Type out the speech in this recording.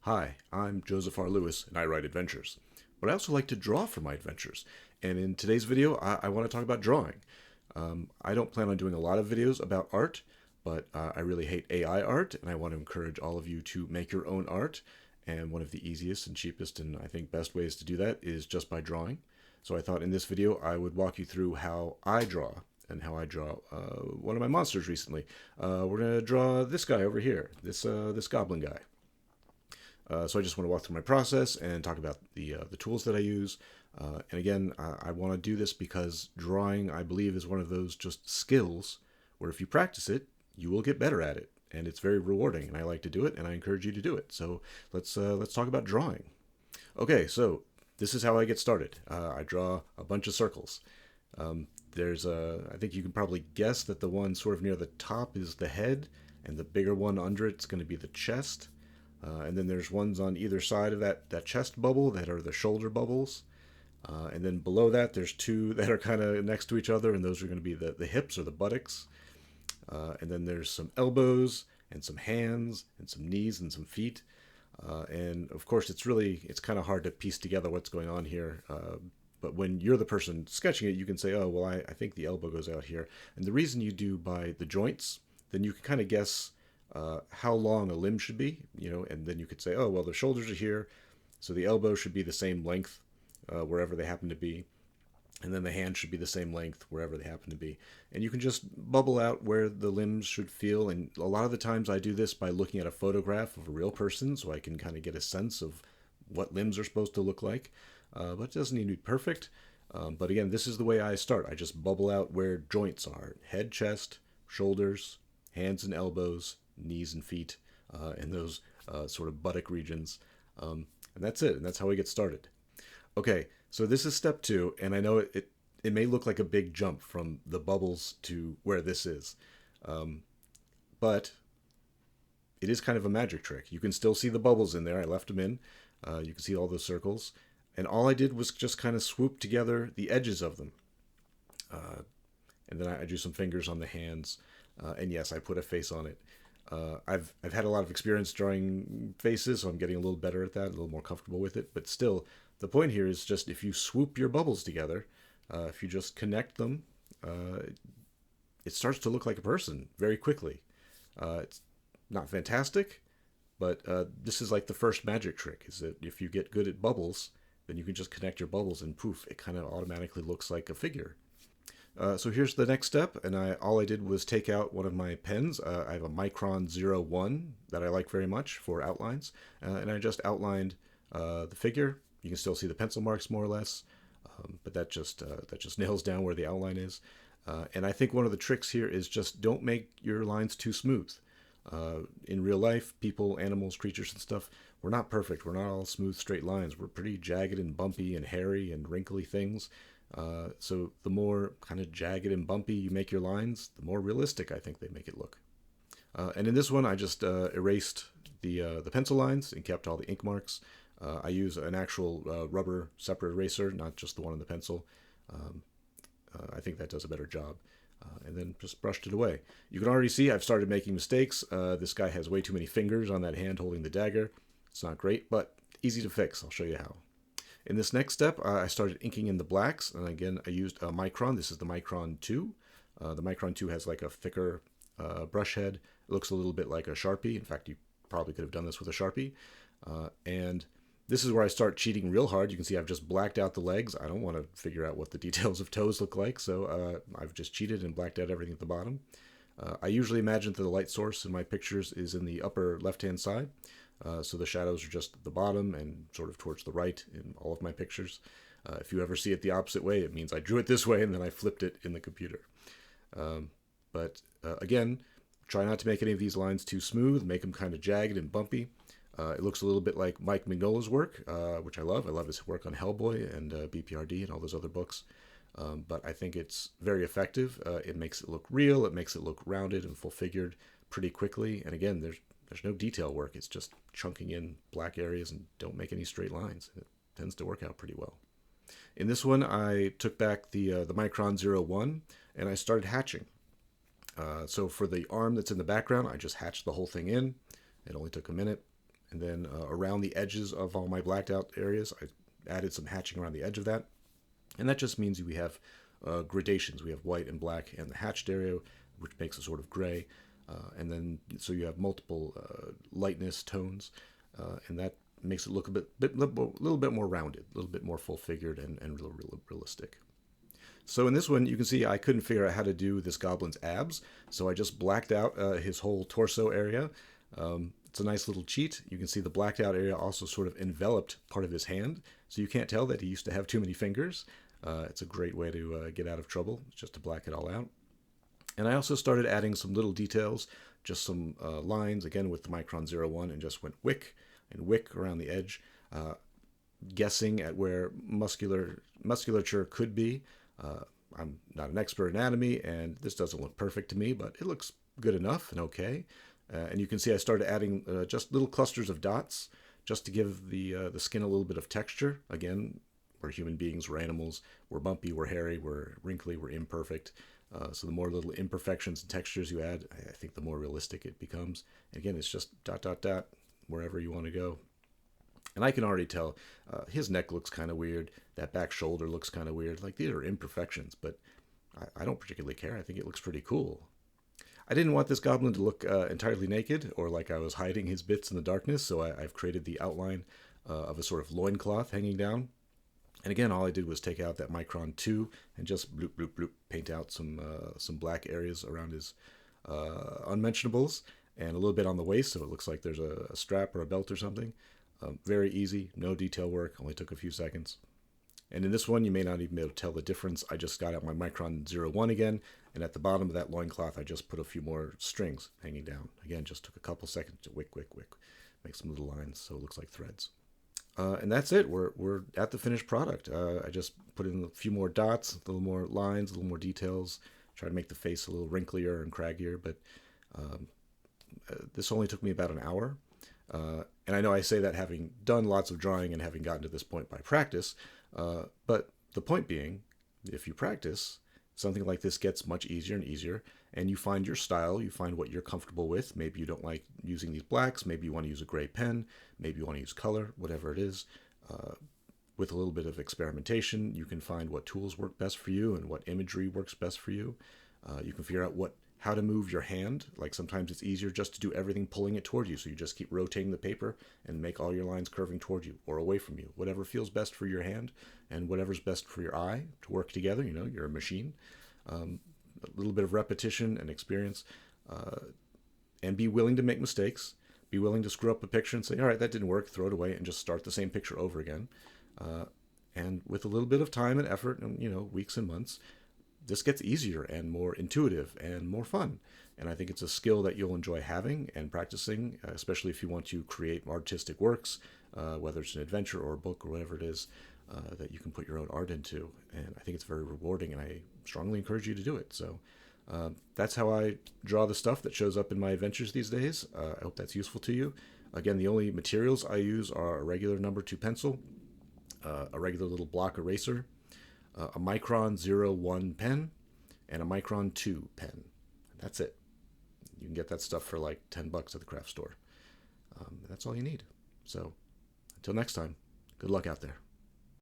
Hi, I'm josephrlewis and I write adventures. But I also like to draw for my adventures. And in today's video, I want to talk about drawing. I don't plan on doing a lot of videos about art, but I really hate AI art, and I want to encourage all of you to make your own art. And one of the easiest and cheapest and I think best ways to do that is just by drawing. So I thought in this video I would walk you through how I draw and how I draw one of my monsters recently. We're going to draw this guy over here, this Goblin guy. So I just want to walk through my process and talk about the tools that I use. And again, I want to do this because drawing, I believe, is one of those just skills where if you practice it, you will get better at it, and it's very rewarding. And I like to do it, and I encourage you to do it. So let's talk about drawing. Okay, so this is how I get started. I draw a bunch of circles. I think you can probably guess that the one sort of near the top is the head, and the bigger one under it's going to be the chest. And then there's ones on either side of that chest bubble that are the shoulder bubbles. And then below that, there's two that are kind of next to each other, and those are going to be the hips or the buttocks. And then there's some elbows and some hands and some knees and some feet. And of course, it's kind of hard to piece together what's going on here. But when you're the person sketching it, you can say, oh, well, I think the elbow goes out here. And the reason you do by the joints, then you can kind of guess how long a limb should be, and then you could say, oh, well, the shoulders are here, so the elbow should be the same length wherever they happen to be, and then the hand should be the same length wherever they happen to be. And you can just bubble out where the limbs should feel, and a lot of the times I do this by looking at a photograph of a real person, so I can kind of get a sense of what limbs are supposed to look like, but it doesn't need to be perfect. But again, this is the way I start. I just bubble out where joints are: head, chest, shoulders, hands and elbows, knees and feet, and those sort of buttock regions. And that's it. And that's how we get started. Okay, so this is step 2, and I know it may look like a big jump from the bubbles to where this is. But it is kind of a magic trick. You can still see the bubbles in there. I left them in. You can see all those circles. And all I did was just kind of swoop together the edges of them. And then I drew some fingers on the hands. And yes, I put a face on it. I've had a lot of experience drawing faces, so I'm getting a little better at that, a little more comfortable with it. But still, the point here is just if you swoop your bubbles together, if you just connect them, it starts to look like a person very quickly. It's not fantastic, but this is like the first magic trick, is that if you get good at bubbles, then you can just connect your bubbles and poof, it kind of automatically looks like a figure. So here's the next step, and all I did was take out one of my pens. I have a Micron 01 that I like very much for outlines, and I just outlined the figure. You can still see the pencil marks more or less, but that just nails down where the outline is. And I think one of the tricks here is just don't make your lines too smooth. In real life, people, animals, creatures, and stuff, we're not perfect. We're not all smooth, straight lines. We're pretty jagged and bumpy and hairy and wrinkly things. So the more kind of jagged and bumpy you make your lines, the more realistic I think they make it look. And in this one, I just erased the pencil lines and kept all the ink marks. I use an actual rubber separate eraser, not just the one on the pencil. I think that does a better job. And then just brushed it away. You can already see I've started making mistakes. This guy has way too many fingers on that hand holding the dagger. It's not great, but easy to fix. I'll show you how. In this next step, I started inking in the blacks, and again, I used a Micron. This is the Micron 2. The Micron 2 has like a thicker brush head. It looks a little bit like a Sharpie. In fact, you probably could have done this with a Sharpie. And this is where I start cheating real hard. You can see I've just blacked out the legs. I don't want to figure out what the details of toes look like, so I've just cheated and blacked out everything at the bottom. I usually imagine that the light source in my pictures is in the upper left-hand side. So the shadows are just at the bottom and sort of towards the right in all of my pictures. If you ever see it the opposite way, it means I drew it this way and then I flipped it in the computer. But again, try not to make any of these lines too smooth. Make them kind of jagged and bumpy. It looks a little bit like Mike Mignola's work, which I love. I love his work on Hellboy and BPRD and all those other books. But I think it's very effective. It makes it look real. It makes it look rounded and full-figured pretty quickly. And again, there's no detail work. It's just chunking in black areas and don't make any straight lines. It tends to work out pretty well. In this one, I took back the Micron 01 and I started hatching. So for the arm that's in the background, I just hatched the whole thing in. It only took a minute. And then around the edges of all my blacked out areas, I added some hatching around the edge of that. And that just means we have gradations. We have white and black in the hatched area, which makes it sort of gray. And then, so you have multiple lightness tones, and that makes it look a little bit more rounded, a little bit more full-figured and realistic. So in this one, you can see I couldn't figure out how to do this goblin's abs, so I just blacked out his whole torso area. It's a nice little cheat. You can see the blacked out area also sort of enveloped part of his hand, so you can't tell that he used to have too many fingers. It's a great way to get out of trouble, just to black it all out. And I also started adding some little details, just some lines, again with the Micron 01, and just went wick and wick around the edge, guessing at where musculature could be. I'm not an expert in anatomy, and this doesn't look perfect to me, but it looks good enough and okay. And you can see I started adding just little clusters of dots, just to give the skin a little bit of texture. Again, we're human beings, we're animals, we're bumpy, we're hairy, we're wrinkly, we're imperfect. So the more little imperfections and textures you add, I think the more realistic it becomes. And again, it's just dot, dot, dot, wherever you want to go. And I can already tell his neck looks kind of weird. That back shoulder looks kind of weird. Like, these are imperfections, but I don't particularly care. I think it looks pretty cool. I didn't want this goblin to look entirely naked or like I was hiding his bits in the darkness, so I've created the outline of a sort of loincloth hanging down. And again, all I did was take out that Micron 2 and just bloop, bloop, bloop, paint out some black areas around his unmentionables and a little bit on the waist, so it looks like there's a strap or a belt or something. Very easy, no detail work, only took a few seconds. And in this one, you may not even be able to tell the difference. I just got out my Micron 01 again, and at the bottom of that loincloth, I just put a few more strings hanging down. Again, just took a couple seconds to wick, wick, wick, make some little lines so it looks like threads. And that's it. We're at the finished product. I just put in a few more dots, a little more lines, a little more details, try to make the face a little wrinklier and craggier, but this only took me about an hour. And I know I say that having done lots of drawing and having gotten to this point by practice, but the point being, if you practice, something like this gets much easier and easier, and you find your style, you find what you're comfortable with. Maybe you don't like using these blacks, maybe you want to use a gray pen, maybe you want to use color, whatever it is. With a little bit of experimentation, you can find what tools work best for you and what imagery works best for you. You can figure out how to move your hand. Like, sometimes it's easier just to do everything pulling it toward you, so you just keep rotating the paper and make all your lines curving toward you or away from you. Whatever feels best for your hand and whatever's best for your eye to work together. You know, you're a machine. A little bit of repetition and experience, and be willing to make mistakes. Be willing to screw up a picture and say, all right, that didn't work, throw it away, and just start the same picture over again. And with a little bit of time and effort and, weeks and months, this gets easier and more intuitive and more fun. And I think it's a skill that you'll enjoy having and practicing, especially if you want to create artistic works, whether it's an adventure or a book or whatever it is, that you can put your own art into. And I think it's very rewarding, and I strongly encourage you to do it. So that's how I draw the stuff that shows up in my adventures these days. I hope that's useful to you. Again, the only materials I use are a regular number 2 pencil, a regular little block eraser, a Micron 01 pen, and a Micron 2 pen. That's it. You can get that stuff for like $10 at the craft store. That's all you need. So until next time, good luck out there.